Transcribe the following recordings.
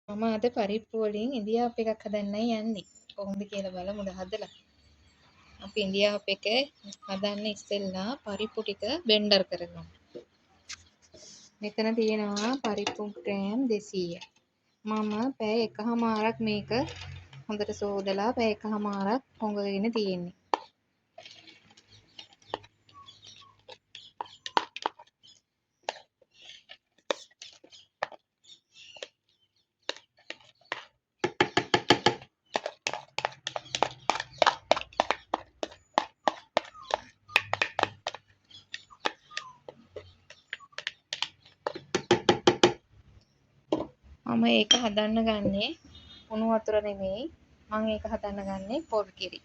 මම අද පරිප්පු වලින් ඉඳිආප් එකක් හදන්නයි යන්නේ. කොහොමද කියලා බලමුද හදලා. අපි ඉඳිආප් එක හදන්න ඉස්සෙල්ලා පරිප්පු ටික බෙන්ඩර් කරගමු. මෙතන තියෙනවා පරිප්පු ග්‍රෑම් 200. මම පැය එකහමාරක් මේක හොඳට සෝදලා පැය එකහමාරක් පොඟගෙන තියෙන්නේ. මම ඒක හදන්න ගන්නේ උණු වතුර නෙමෙයි. මම ඒක හදන්න ගන්නේ පොල් කිරි.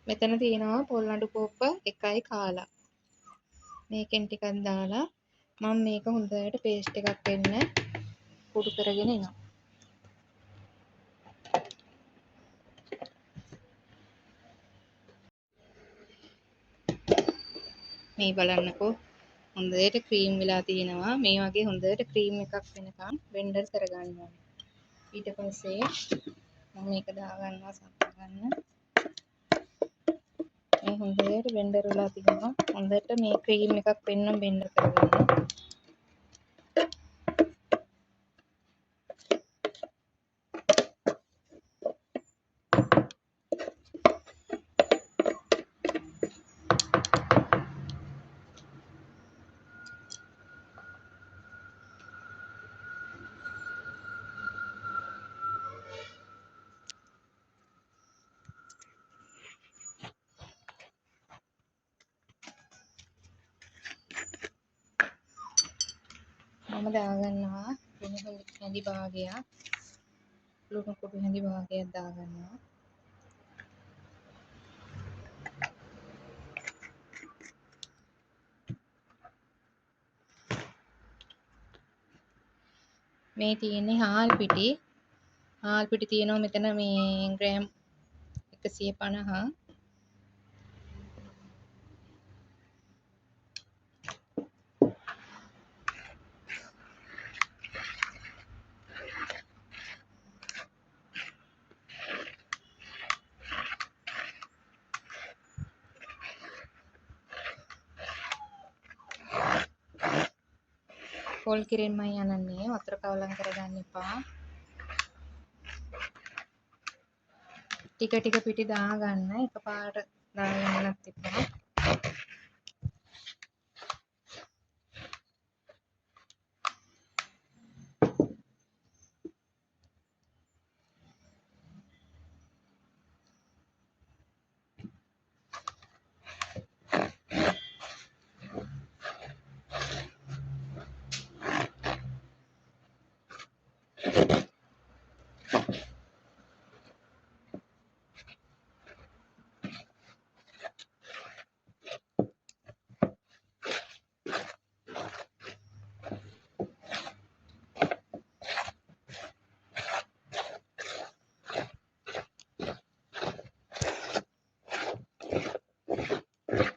මෙතන තියෙනවා පොල් අඬු කෝප්ප එකයි කාලා. මේකෙන් ටිකක් දාලා මම මේක හොඳට පේස්ට් එකක් වෙන්න කුඩු කරගෙන එනවා. මේ බලන්නකෝ හොඳට ක්‍රීම් වෙලා තියෙනවා. මේ වගේ හොඳට ක්‍රීම් එකක් වෙනකම් බෙන්ඩර් කරගන්න ඕනේ. ඊට පස්සේ මම මේක දාගන්නවා සම්ප ගන්න. මේ හොඳට බෙන්ඩර් වෙලා තියෙනවා. හොඳට මේ ක්‍රීම් එකක් වෙන්න බෙන්ඩර් කරගන්න. මම දාගන්නවා ලුණු හැඳි භාගයක්. ලුණු කුඩු හැඳි භාගයක් දාගන්නවා. මේ තියෙන්නේ හාල් පිටි. හාල් පිටි තියෙනවා මෙතන මේ ග්‍රෑම් 150. පොල් කිරෙන්මයි යනන්නේ. වතුර කවලම් කරගන්න එපා. ටික ටික පිටි දාගන්න. එකපාරට දාගන්නත් එපා.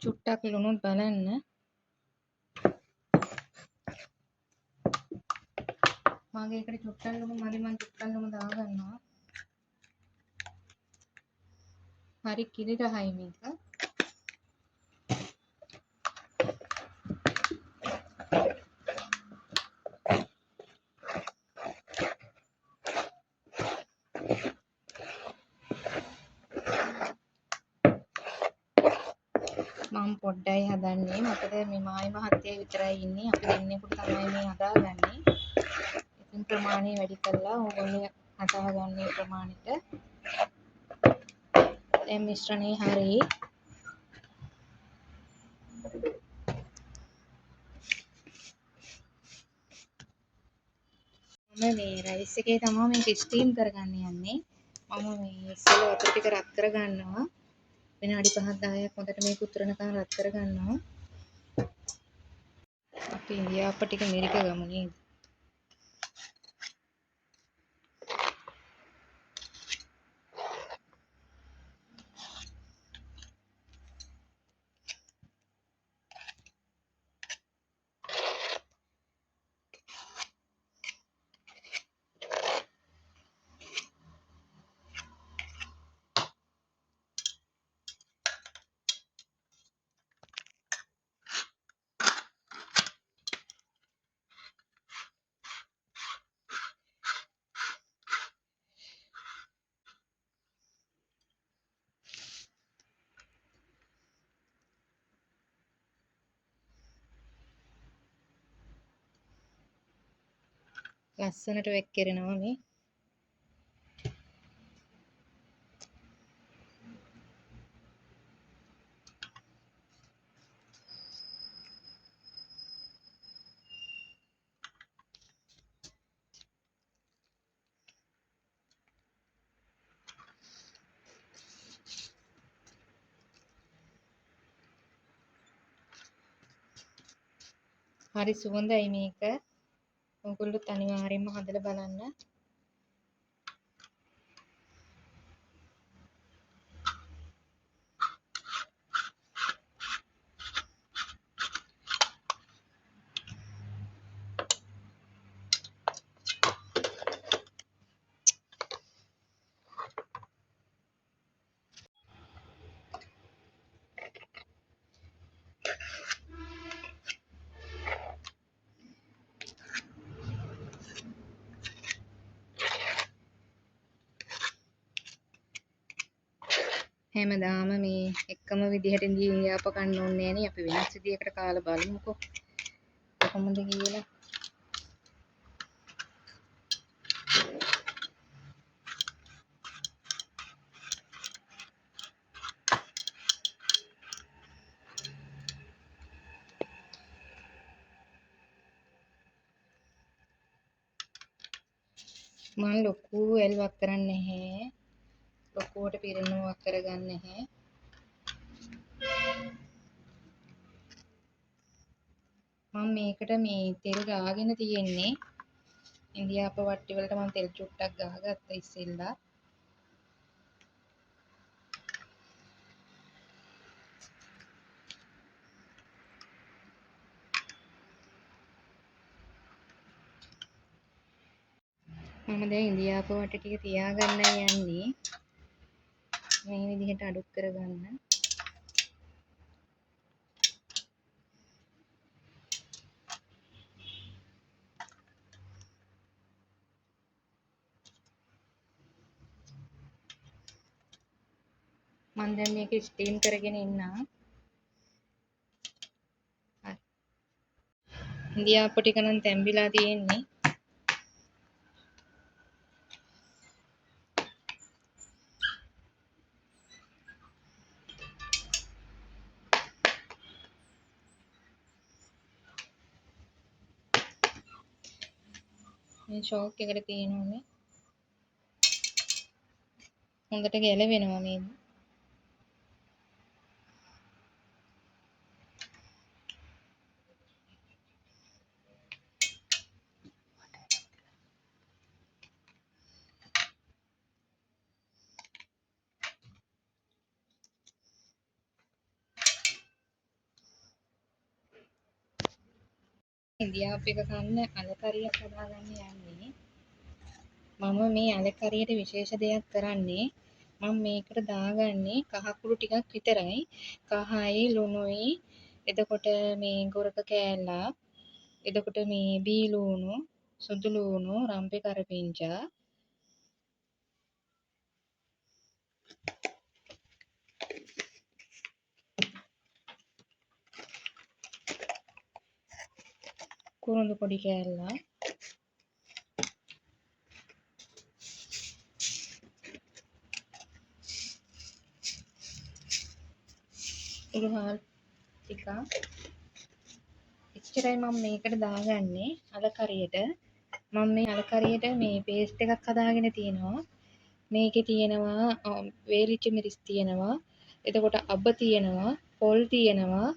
චුට්ටක් ලුණුත් බලන්න. මගේ එකට චුට්ටක් ලුණු මදි. මම චුට්ටක් ලුණු දාගන්නවා. හරි කිරි රහයි මේක. මම පොඩ්ඩයි හදන්නේ. මොකද මේ මායි මහත්තයා විතරයි ඉන්නේ. අපි දෙන්නෙකුට තමයි මේ හදාගන්නේ. ඉතින් ප්‍රමාණය වැඩි කරලා ඕගොල්ලෝ හදාගන්නේ ප්‍රමාණයට. දැන් මිශ්‍රණය හරි. මම මේ රයිස් එකේ තමයි මේක ස්ටීම් කරගන්න යන්නේ. මම මේ ඉස්සෙල්ලා වතුර ටික රත් කරගන්නවා. විනාඩි 5ක් 10ක් හොඳට මේක උතුරනකම් රත් කරගන්නවා. අපි ඉඳිආප්ප ටික මෙරික ගමු නේද? ලස්සනට වෙක්කිරෙනවා මේ. හරි සුවඳයි මේක. ඔයගොල්ලොත් අනිවාර්යෙන්ම හදලා බලන්න. හැමදාම මේ එකම විදිහට ඉඳියාප කන්න ඕනේ නෑනේ. අපි වෙනස් විදිහකට කාලා බලමුකෝ කොහොමද කියලා. මම ලොකු එල්වක් කරන්නේ නැහැ. ලොකුවට පිරෙනවක් කරගන්නේ නැහැ. මම මේකට මේ තෙල් ගාගෙන තියෙන්නේ. ඉන්දියාප වට්ටි වලට මම තෙල් චුට්ටක් ගහගත්තා ඉස්සෙල්ලා. මම දැන් ඉන්දියාප වට්ටි ටික තියාගන්නයි යන්නේ. මේ විදිහට අඩු කරගන්න. මම දැන් මේක ස්ටීම් කරගෙන ඉන්නා. හරි. ඉන්දියාප ටික නම් තැම්බිලා තියෙන්නේ. මේ ෂෝක් එකට තියෙනුනේ. හොඳට ගැලවෙනවා මේ. ඉන්දියාප එක කන්න අලකරියක් හදාගන්න යන්නේ. මම මේ අලකරියට විශේෂ දෙයක් කරන්නේ මම මේකට දාගන්නේ කහ කුඩු ටිකක් විතරයි. කහයි ලුණුයි. එතකොට මේ ගොරක කෑල්ලක්. එතකොට මේ බීලුණු, සුදු ලුණු, රම්පේ කරපිංචා. කුරුඳු පොඩි කෑල්ලක්. උළුහල් ටිකක්. එච්චරයි මම මේකට දාගන්නේ අලකරියට. මම මේ අලකරියට මේ පේස්ට් එකක් හදාගෙන තියෙනවා. මේකේ තියෙනවා වේලිච්ච මිරිස් තියෙනවා. එතකොට අබ තියෙනවා, පොල් තියෙනවා.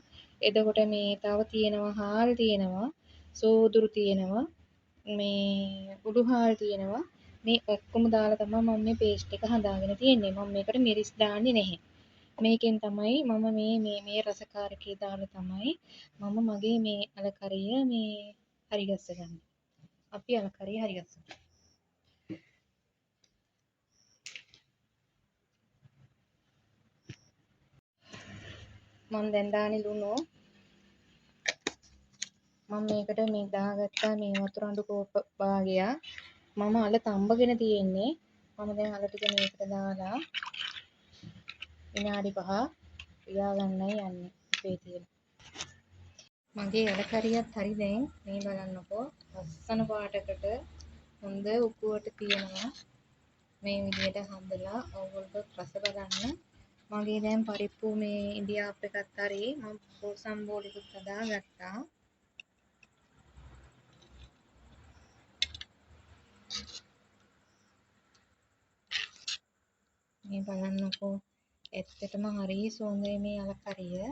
එතකොට මේ තව තියෙනවා හාල් තියෙනවා, සෝදුරු තියෙනවා, මේ උඩුහාල් තියෙනවා. මේ ඔක්කොම දාලා තමයි මම මේ පේස්ට් එක හදාගෙන තියෙන්නේ. මම මේකට මිරිස් දාන්නේ නැහැ. මේකෙන් තමයි මම මේ රසකාරකේ දාලා තමයි මම මගේ මේ අලකරිය මේ හරි ගස්සගන්නේ. අපි අලකරිය හරි ගස්සමු. මම දැන් දාන්නේ ලුණු. මම මේකට මේ දාගත්තා මේ වතුර අඬු කෝප්ප භාගයක්. මම අල තඹගෙන තියෙන්නේ. මම දැන් අල ටික මේකට දාලා විනාඩි 5ක් තියාගන්නයි යන්නේ අපේ තියලා. මගේ අල කරියත් හරි දැන් මේ බලන්නකෝ ලස්සන පාටකට හොඳ උකුවට තියෙනවා. මේ විදිහට හදලා ඔයගොල්ලෝ රස බලන්න. මගේ දැන් පරිප්පු මේ ඉන්දියාප් එකත් හරි මම සම්බෝලෙකුත් හදාගත්තා. මේ බලන්නකෝ ඇත්තටම හරි සුවඳයි මේ අලකරිය.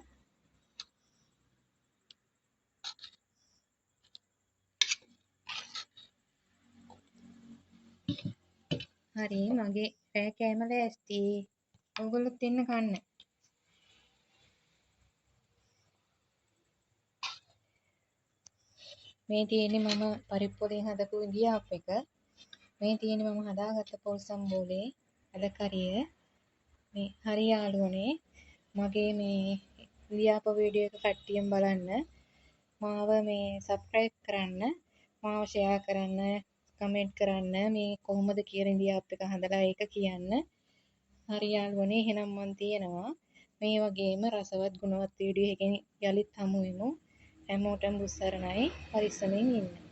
හරි මගේ රෑ කෑම ලෑස්ති. ඔයගොල්ලොත් එන්න කන්න. මේ තියෙන්නේ මම පරිප්පු වලින් හදපු ඉන්දියාප් එක. මේ තියෙන්නේ මම හදාගත්ත පොල් සම්බෝලේ අලකරිය. මේ හරි යාළුවනේ මගේ මේ ඉන්දියාප වීඩියෝ එක කට්ටියෙන් බලන්න. මාව මේ සබ්ස්ක්‍රයිබ් කරන්න, මාව ෂෙයා කරන්න, කමෙන්ට් කරන්න මේ කොහොමද කියලා ඉන්දියාප් එක හදලා ඒක කියන්න. හරි යාළුවනේ එහෙනම් මන් තියෙනවා. මේ වගේම රසවත් ගුණවත් වීඩියෝ එකකින් යලිත් හමු වෙමු. හැමෝටම බුස්සරණයි. පරිස්සමෙන් ඉන්න.